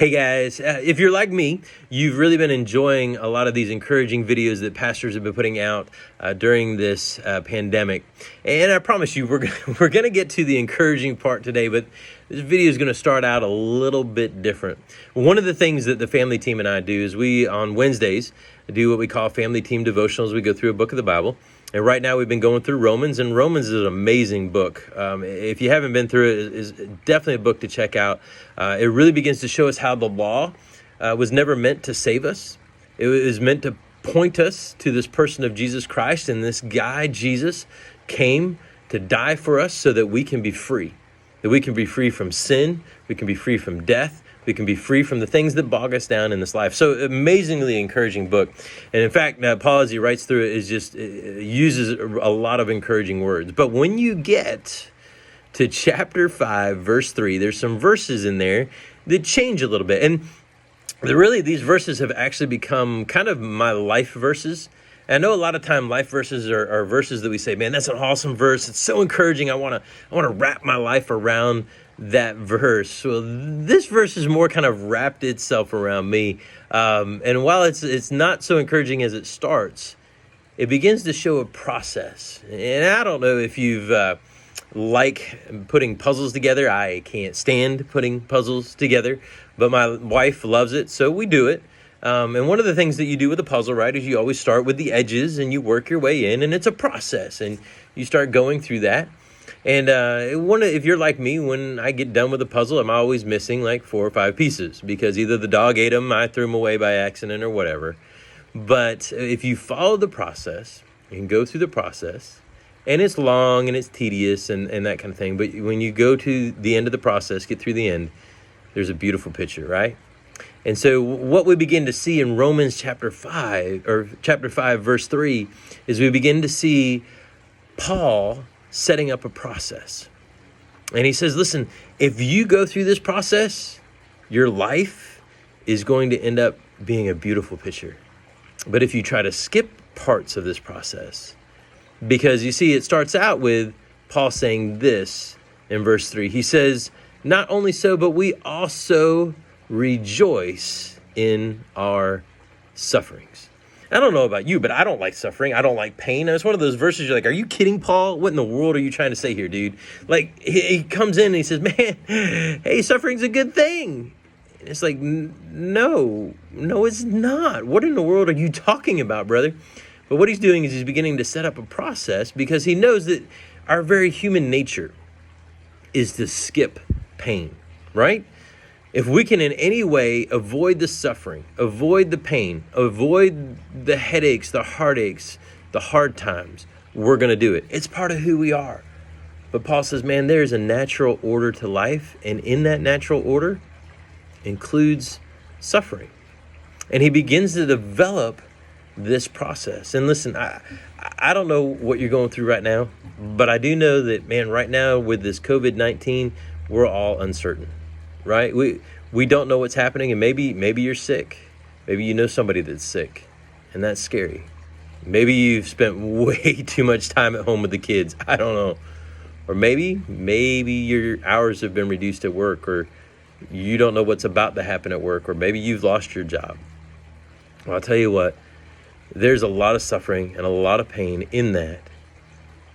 Hey guys, if you're like me, you've really been enjoying a lot of these encouraging videos that pastors have been putting out during this pandemic. And I promise you, we're going to get to the encouraging part today, but this video is going to start out a little bit different. One of the things that the family team and I do is we, on Wednesdays, do what we call family team devotionals. We go through a book of the Bible. And right now we've been going through Romans, and Romans is an amazing book. If you haven't been through it, it's definitely a book to check out. It really begins to show us how the law was never meant to save us. It was meant to point us to this person of Jesus Christ, and this guy, Jesus, came to die for us so that we can be free. That we can be free from sin, we can be free from death, we can be free from the things that bog us down in this life. So amazingly encouraging book. And in fact, Paul, as he writes through it, uses a lot of encouraging words. But when you get to chapter 5, verse 3, there's some verses in there that change a little bit. And really, these verses have actually become kind of my life verses. And I know a lot of time life verses are verses that we say, man, that's an awesome verse. It's so encouraging. I want to wrap my life around that verse. Well, this verse is more kind of wrapped itself around me. And while it's not so encouraging as it starts, it begins to show a process. And I don't know if you've like putting puzzles together. I can't stand putting puzzles together, but my wife loves it, so we do it. And one of the things that you do with a puzzle, right, is you always start with the edges and you work your way in, and it's a process, and you start going through that. And if you're like me, when I get done with a puzzle, I'm always missing like 4 or 5 pieces because either the dog ate them, I threw them away by accident, or whatever. But if you follow the process and go through the process, and it's long and it's tedious and that kind of thing, but when you go to the end of the process, get through the end, there's a beautiful picture, right? And so what we begin to see in Romans chapter 5, verse 3, is we begin to see Paul setting up a process. And he says, listen, if you go through this process, your life is going to end up being a beautiful picture. But if you try to skip parts of this process, because you see, it starts out with Paul saying this in verse 3. He says, not only so, but we also rejoice in our sufferings. I don't know about you, but I don't like suffering. I don't like pain. And it's one of those verses you're like, are you kidding, Paul? What in the world are you trying to say here, dude? Like, he comes in and he says, man, hey, suffering's a good thing. And it's like, no, it's not. What in the world are you talking about, brother? But what he's doing is he's beginning to set up a process because he knows that our very human nature is to skip pain, right? If we can in any way avoid the suffering, avoid the pain, avoid the headaches, the heartaches, the hard times, we're going to do it. It's part of who we are. But Paul says, man, there's a natural order to life. And in that natural order includes suffering. And he begins to develop this process. And listen, I don't know what you're going through right now, but I do know that, man, right now with this COVID-19, we're all uncertain. Right? We don't know what's happening, and maybe you're sick. Maybe you know somebody that's sick, and that's scary. Maybe you've spent way too much time at home with the kids. I don't know. Or maybe your hours have been reduced at work, or you don't know what's about to happen at work, or maybe you've lost your job. Well, I'll tell you what, there's a lot of suffering and a lot of pain in that.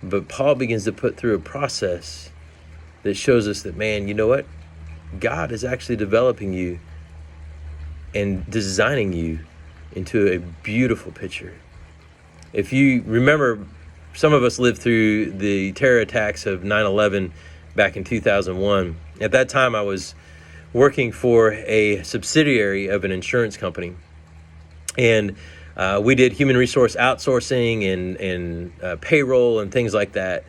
But Paul begins to put through a process that shows us that, man, you know what? God is actually developing you and designing you into a beautiful picture. If you remember, some of us lived through the terror attacks of 9/11 back in 2001. At that time, I was working for a subsidiary of an insurance company. And we did human resource outsourcing and payroll and things like that.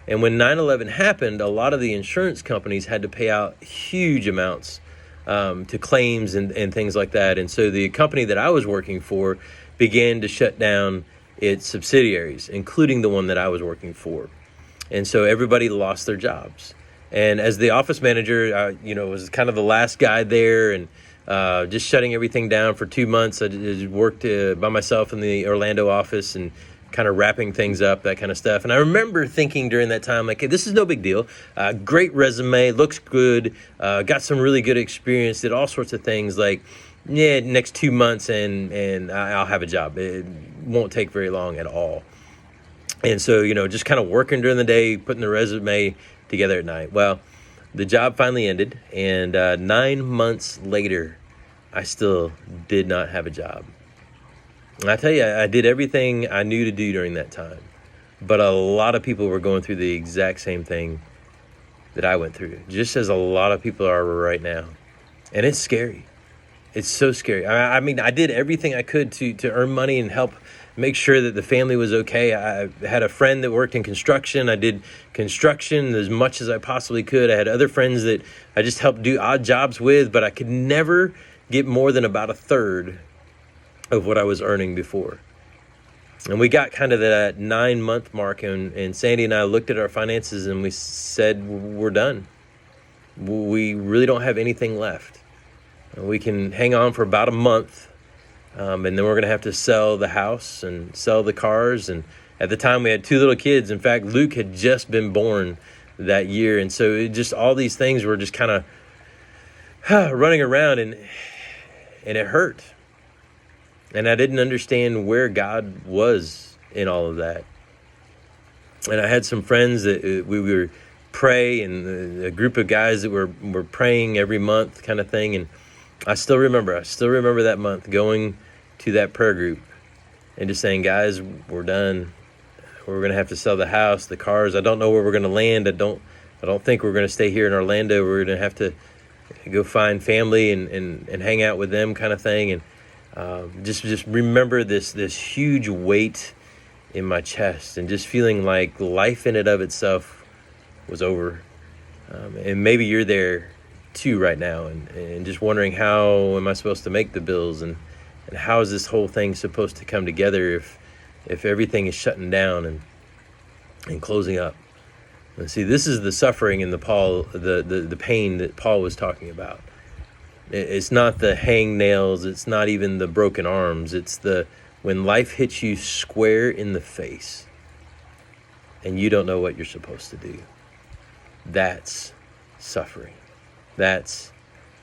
And when 9/11 happened, a lot of the insurance companies had to pay out huge amounts to claims and things like that. And so the company that I was working for began to shut down its subsidiaries, including the one that I was working for. And so everybody lost their jobs. And as the office manager, I was kind of the last guy there, and just shutting everything down for 2 months. I worked by myself in the Orlando office and kind of wrapping things up, that kind of stuff. And I remember thinking during that time, like, hey, this is no big deal. Great resume, looks good, got some really good experience, did all sorts of things. Like, yeah, next 2 months and I'll have a job. It won't take very long at all. And so, just kind of working during the day, putting the resume together at night. Well, the job finally ended, and 9 months later, I still did not have a job. And I tell you, I did everything I knew to do during that time. But a lot of people were going through the exact same thing that I went through, just as a lot of people are right now. And it's scary. It's so scary. I mean, I did everything I could to earn money and help make sure that the family was okay. I had a friend that worked in construction. I did construction as much as I possibly could. I had other friends that I just helped do odd jobs with, but I could never get more than about a third of what I was earning before. And we got kind of that 9-month mark, and Sandy and I looked at our finances and we said, we're done. We really don't have anything left. We can hang on for about a month, and then we're going to have to sell the house and sell the cars. And at the time we had 2 little kids. In fact, Luke had just been born that year. And so it just, all these things were just kind of running around, and it hurt. And I didn't understand where God was in all of that. And I had some friends that we were pray, and a group of guys that were praying every month kind of thing. And I still remember that month going to that prayer group and just saying, guys, we're done. We're going to have to sell the house, the cars. I don't know where we're going to land. I don't think we're going to stay here in Orlando. We're going to have to go find family and hang out with them kind of thing. And just remember this huge weight in my chest, and just feeling like life in and of itself was over. And maybe you're there too right now, and just wondering, how am I supposed to make the bills, and how is this whole thing supposed to come together if everything is shutting down and closing up. And see, this is the suffering and the pain that Paul was talking about. It's not the hang nails. It's not even the broken arms. It's when life hits you square in the face and you don't know what you're supposed to do. That's suffering. That's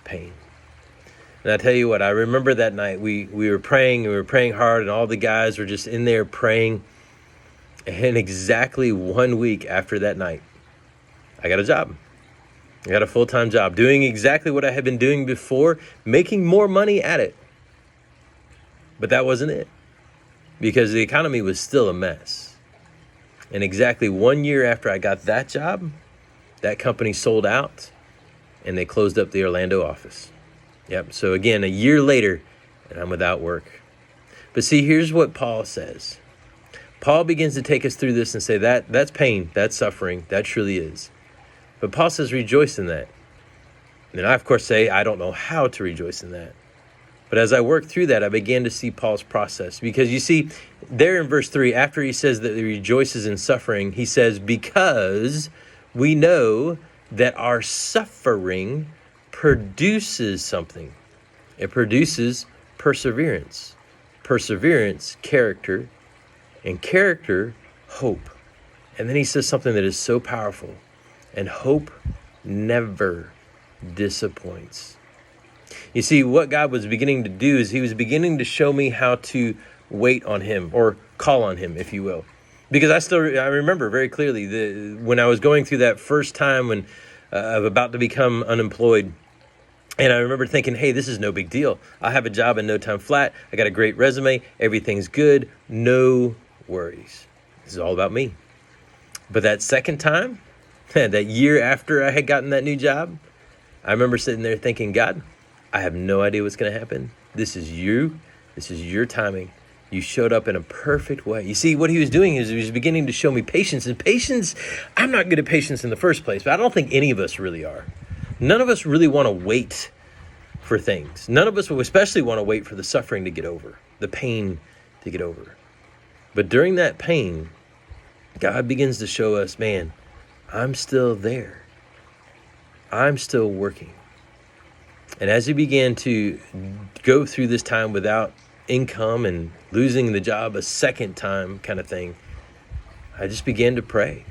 pain. And I tell you what, I remember that night we were praying, and we were praying hard, and all the guys were just in there praying. And exactly 1 week after that night, I got a job. I got a full-time job doing exactly what I had been doing before, making more money at it. But that wasn't it, because the economy was still a mess. And exactly 1 year after I got that job, that company sold out and they closed up the Orlando office. Yep. So again, a year later, and I'm without work. But see, here's what Paul says. Paul begins to take us through this and say that's pain, that's suffering, that truly is. But Paul says, rejoice in that. And I, of course, say, I don't know how to rejoice in that. But as I worked through that, I began to see Paul's process. Because you see, there in verse 3, after he says that he rejoices in suffering, he says, because we know that our suffering produces something. It produces perseverance. Perseverance, character, and character, hope. And then he says something that is so powerful. And hope never disappoints. You see, what God was beginning to do is he was beginning to show me how to wait on him, or call on him, if you will. Because I remember very clearly when I was going through that first time when of about to become unemployed. And I remember thinking, hey, this is no big deal. I'll have a job in no time flat. I got a great resume. Everything's good. No worries. This is all about me. But that second time, that year after I had gotten that new job, I remember sitting there thinking, God, I have no idea what's going to happen. This is you. This is your timing. You showed up in a perfect way. You see, what he was doing is he was beginning to show me patience. And patience, I'm not good at patience in the first place, but I don't think any of us really are. None of us really want to wait for things. None of us will especially want to wait for the suffering to get over, the pain to get over. But during that pain, God begins to show us, man, I'm still there. I'm still working. And as he began to go through this time without income and losing the job a second time kind of thing, I just began to pray.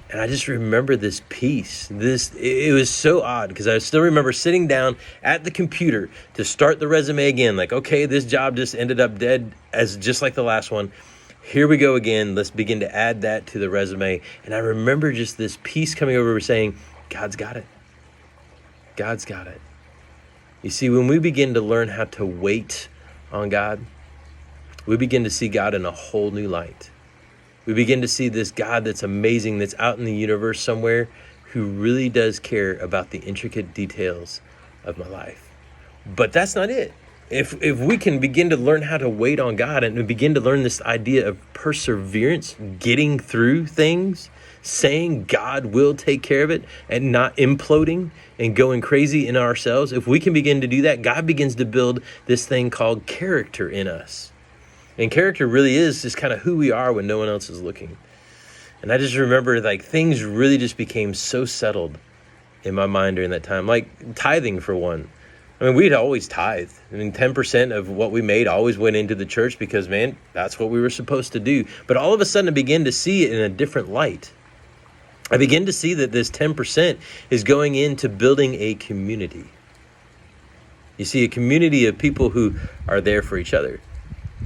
And I just remember this peace. It was so odd because I still remember sitting down at the computer to start the resume again. Like, okay, this job just ended up dead as just like the last one. Here we go again. Let's begin to add that to the resume. And I remember just this peace coming over saying, God's got it. God's got it. You see, when we begin to learn how to wait on God, we begin to see God in a whole new light. We begin to see this God that's amazing, that's out in the universe somewhere, who really does care about the intricate details of my life. But that's not it. If we can begin to learn how to wait on God and we begin to learn this idea of perseverance, getting through things, saying God will take care of it and not imploding and going crazy in ourselves, if we can begin to do that, God begins to build this thing called character in us. And character really is just kind of who we are when no one else is looking. And I just remember like things really just became so settled in my mind during that time. Like tithing for one. I mean, we'd always tithe. I mean, 10% of what we made always went into the church because, man, that's what we were supposed to do. But all of a sudden I began to see it in a different light. I began to see that this 10% is going into building a community. You see, a community of people who are there for each other.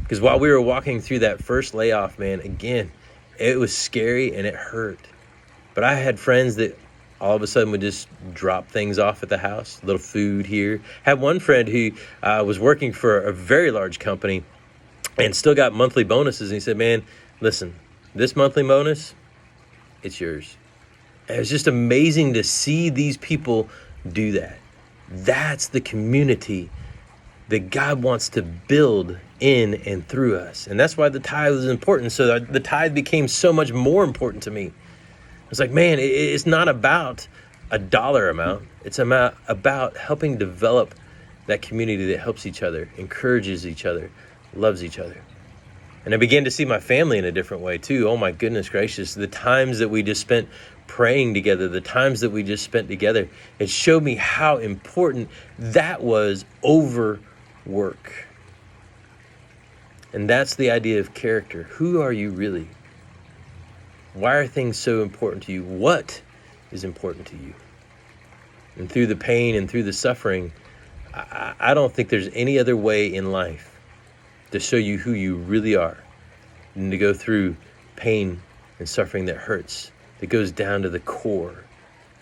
Because while we were walking through that first layoff, man, again, it was scary and it hurt. But I had friends that all of a sudden would just drop things off at the house, a little food here. Had one friend who was working for a very large company and still got monthly bonuses. And he said, man, listen, this monthly bonus, it's yours. And it was just amazing to see these people do that. That's the community that God wants to build in and through us. And that's why the tithe is important. So the tithe became so much more important to me. It's like, man, it's not about a dollar amount. It's about helping develop that community that helps each other, encourages each other, loves each other. And I began to see my family in a different way too. Oh my goodness gracious. The times that we just spent praying together, the times that we just spent together, it showed me how important that was over work. And that's the idea of character. Who are you really? Why are things so important to you? What is important to you? And through the pain and through the suffering, I don't think there's any other way in life to show you who you really are than to go through pain and suffering that hurts, that goes down to the core,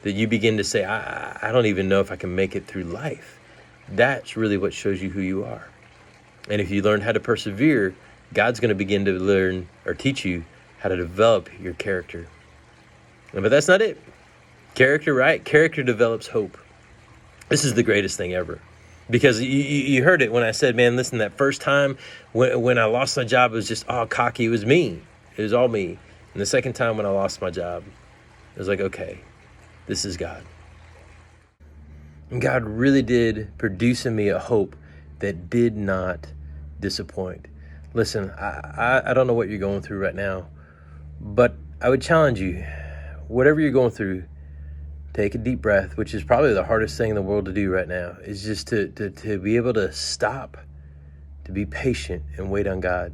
that you begin to say, I don't even know if I can make it through life. That's really what shows you who you are. And if you learn how to persevere, God's going to begin to learn or teach you how to develop your character. But that's not it. Character, right? Character develops hope. This is the greatest thing ever. Because you heard it when I said, man, listen, that first time when I lost my job, it was just all cocky. It was me. It was all me. And the second time when I lost my job, it was like, okay, this is God. And God really did produce in me a hope that did not disappoint. Listen, I don't know what you're going through right now, but I would challenge you, whatever you're going through, take a deep breath, which is probably the hardest thing in the world to do right now, is just to be able to stop, to be patient and wait on God.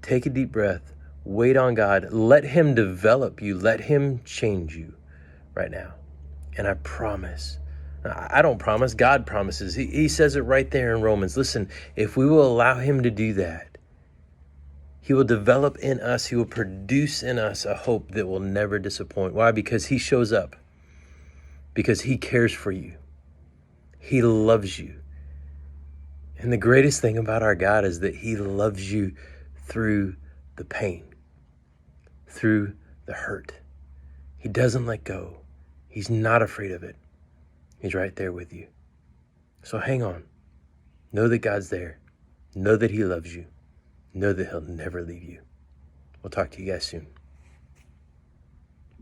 Take a deep breath, wait on God, let Him develop you, let Him change you right now. And I promise, I don't promise, God promises. He says it right there in Romans. Listen, if we will allow Him to do that, He will develop in us, He will produce in us a hope that will never disappoint. Why? Because He shows up. Because He cares for you. He loves you. And the greatest thing about our God is that He loves you through the pain, through the hurt. He doesn't let go. He's not afraid of it. He's right there with you. So hang on. Know that God's there. Know that He loves you. Know that He'll never leave you. We'll talk to you guys soon.